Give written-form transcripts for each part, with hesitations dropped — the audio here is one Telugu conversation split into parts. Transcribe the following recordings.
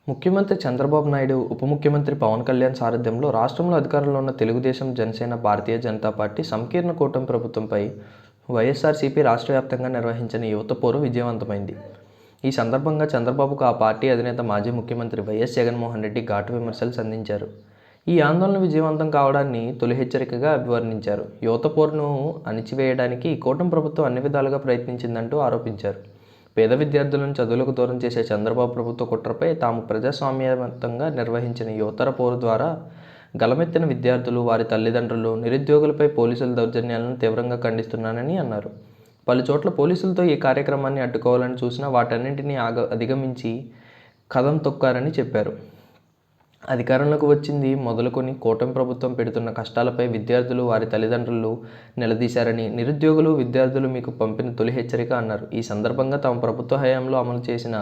ముఖ్యమంత్రి చంద్రబాబు నాయుడు, ఉప ముఖ్యమంత్రి పవన్ కళ్యాణ్ సారథ్యంలో రాష్ట్రంలో అధికారంలో ఉన్న తెలుగుదేశం, జనసేన, భారతీయ జనతా పార్టీ సంకీర్ణ కూటమి ప్రభుత్వంపై వైఎస్ఆర్సీపీ రాష్ట్ర వ్యాప్తంగా నిర్వహించిన యువత పోరు విజయవంతమైంది. ఈ సందర్భంగా చంద్రబాబుకు ఆ పార్టీ అధినేత మాజీ ముఖ్యమంత్రి వైఎస్ జగన్మోహన్ రెడ్డి ఘాటు విమర్శలు సంధించారు. ఈ ఆందోళన విజయవంతం కావడాన్ని తొలి హెచ్చరికగా అభివర్ణించారు. యువత పోరును అణిచివేయడానికి కూటమి ప్రభుత్వం అన్ని విధాలుగా ప్రయత్నించిందంటూ ఆరోపించారు. పేద విద్యార్థులను చదువులకు దూరం చేసే చంద్రబాబు ప్రభుత్వ కుట్రపై తాము ప్రజాస్వామ్యవంతంగా నిర్వహించిన యువతర పోరు ద్వారా గలమెత్తిన విద్యార్థులు, వారి తల్లిదండ్రులు, నిరుద్యోగులపై పోలీసుల దౌర్జన్యాలను తీవ్రంగా ఖండిస్తున్నానని అన్నారు. పలుచోట్ల పోలీసులతో ఈ కార్యక్రమాన్ని అడ్డుకోవాలని చూసినా వాటన్నింటినీ అధిగమించి కదం తొక్కారని చెప్పారు. అధికారంలోకి వచ్చింది మొదలుకొని కూటమి ప్రభుత్వం పెడుతున్న కష్టాలపై విద్యార్థులు, వారి తల్లిదండ్రులు నిలదీశారని, నిరుద్యోగులు, విద్యార్థులు మీకు పంపిన తొలి హెచ్చరిక అన్నారు. ఈ సందర్భంగా తమ ప్రభుత్వ హయాంలో అమలు చేసిన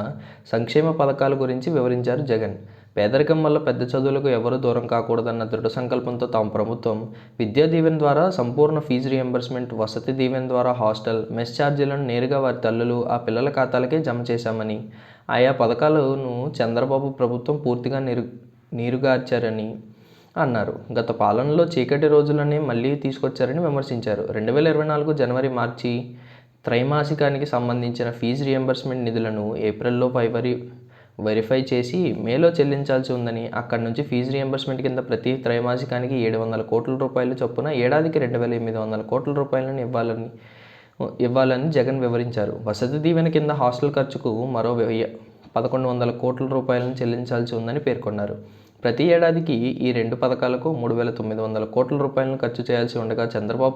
సంక్షేమ పథకాల గురించి వివరించారు జగన్. పేదరికం వల్ల పెద్ద చదువులకు ఎవరూ దూరం కాకూడదన్న దృఢ సంకల్పంతో తమ ప్రభుత్వం విద్యా దీవెన ద్వారా సంపూర్ణ ఫీజు రియంబర్స్మెంట్, వసతి దీవెన ద్వారా హాస్టల్, మెస్ ఛార్జీలను నేరుగా వారి తల్లులు, ఆ పిల్లల ఖాతాలకే జమ చేశామని, ఆయా పథకాలను చంద్రబాబు ప్రభుత్వం పూర్తిగా నీరుగార్చారని అన్నారు. గత పాలనలో చీకటి రోజులనే మళ్లీ తీసుకొచ్చారని విమర్శించారు. 2024 జనవరి, మార్చి త్రైమాసికానికి సంబంధించిన ఫీజు రియంబర్స్మెంట్ నిధులను ఏప్రిల్లో వెరిఫై చేసి మేలో చెల్లించాల్సి ఉందని, అక్కడి నుంచి ఫీజు రియంబర్స్మెంట్ కింద ప్రతి త్రైమాసికానికి 700 కోట్ల రూపాయలు చొప్పున ఏడాదికి 2,800 కోట్ల రూపాయలను ఇవ్వాలని జగన్ వివరించారు. వసతి దీవెన కింద హాస్టల్ ఖర్చుకు మరో 1,100 కోట్ల రూపాయలను చెల్లించాల్సి ఉందని పేర్కొన్నారు. ప్రతి ఏడాదికి ఈ రెండు పథకాలకు 3,900 కోట్ల రూపాయలను ఖర్చు చేయాల్సి ఉండగా చంద్రబాబు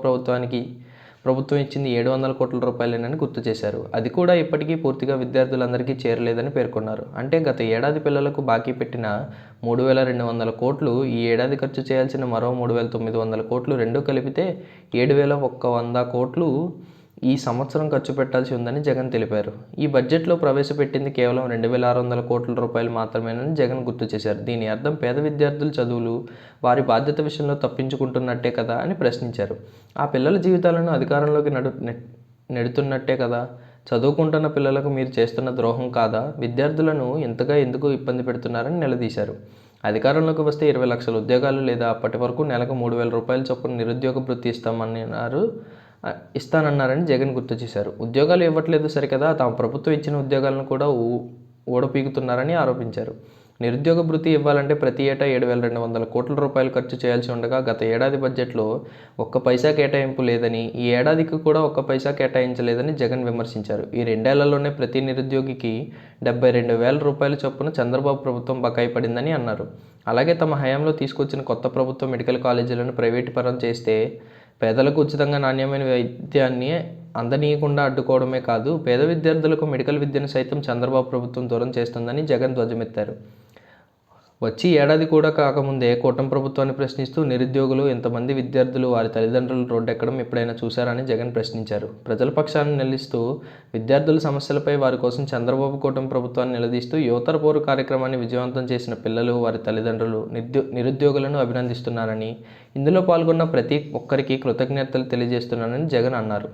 ప్రభుత్వం ఇచ్చింది 700 కోట్ల రూపాయలేనని గుర్తు చేశారు. అది కూడా ఇప్పటికీ పూర్తిగా విద్యార్థులందరికీ చేరలేదని పేర్కొన్నారు. అంటే గత ఏడాది పిల్లలకు బాకీ పెట్టిన 3,200 కోట్లు, ఈ ఏడాది ఖర్చు చేయాల్సిన మరో 3,900 కోట్లు రెండూ కలిపితే 7,100 కోట్లు ఈ సంవత్సరం ఖర్చు పెట్టాల్సి ఉందని జగన్ తెలిపారు. ఈ బడ్జెట్లో ప్రవేశపెట్టింది కేవలం 2,600 కోట్ల రూపాయలు మాత్రమేనని జగన్ గుర్తు చేశారు. దీని అర్థం పేద విద్యార్థుల చదువులు వారి బాధ్యత విషయంలో తప్పించుకుంటున్నట్టే కదా అని ప్రశ్నించారు. ఆ పిల్లల జీవితాలను అధికారంలోకి నెడుతున్నట్టే కదా, చదువుకుంటున్న పిల్లలకు మీరు చేస్తున్న ద్రోహం కాదా, విద్యార్థులను ఇంతగా ఎందుకు ఇబ్బంది పెడుతున్నారని నిలదీశారు. అధికారంలోకి వస్తే 20 లక్షల ఉద్యోగాలు లేదా అప్పటి వరకు నెలకు 3,000 రూపాయల చొప్పున నిరుద్యోగ భృతి ఇస్తానన్నారని జగన్ గుర్తు చేశారు. ఉద్యోగాలు ఇవ్వట్లేదు సరికదా, తాము ప్రభుత్వం ఇచ్చిన ఉద్యోగాలను కూడా ఊడపీకుతున్నారని ఆరోపించారు. నిరుద్యోగ భృతి ఇవ్వాలంటే ప్రతి ఏటా 7,200 కోట్ల రూపాయలు ఖర్చు చేయాల్సి ఉండగా గత ఏడాది బడ్జెట్లో ఒక్క పైసా కేటాయింపు లేదని, ఈ ఏడాదికి కూడా ఒక్క పైసా కేటాయించలేదని జగన్ విమర్శించారు. ఈ రెండేళ్లలోనే ప్రతి నిరుద్యోగికి 72,000 రూపాయల చొప్పున చంద్రబాబు ప్రభుత్వం బకాయి పడిందని అన్నారు. అలాగే తమ హయాంలో తీసుకొచ్చిన కొత్త ప్రభుత్వ మెడికల్ కాలేజీలను ప్రైవేటు పరం చేస్తే పేదలకు ఉచితంగా నాణ్యమైన వైద్యాన్ని అందనీయకుండా అడ్డుకోవడమే కాదు, పేద విద్యార్థులకు మెడికల్ విద్యను సైతం చంద్రబాబు ప్రభుత్వం దూరం చేస్తుందని జగన్ ధ్వజమెత్తారు. వచ్చి ఏడాది కూడా కాకముందే కూటమి ప్రభుత్వాన్ని ప్రశ్నిస్తూ నిరుద్యోగులు, ఇంతమంది విద్యార్థులు, వారి తల్లిదండ్రులు రోడ్డెక్కడం ఎప్పుడైనా చూశారని జగన్ ప్రశ్నించారు. ప్రజల పక్షాన్ని నిలదీస్తూ విద్యార్థుల సమస్యలపై వారి కోసం చంద్రబాబు కూటమి ప్రభుత్వాన్ని నిలదీస్తూ యువతర పోరు కార్యక్రమాన్ని విజయవంతం చేసిన పిల్లలు, వారి తల్లిదండ్రులు, నిరుద్యోగులను అభినందిస్తున్నానని, ఇందులో పాల్గొన్న ప్రతి ఒక్కరికి కృతజ్ఞతలు తెలియజేస్తున్నానని జగన్ అన్నారు.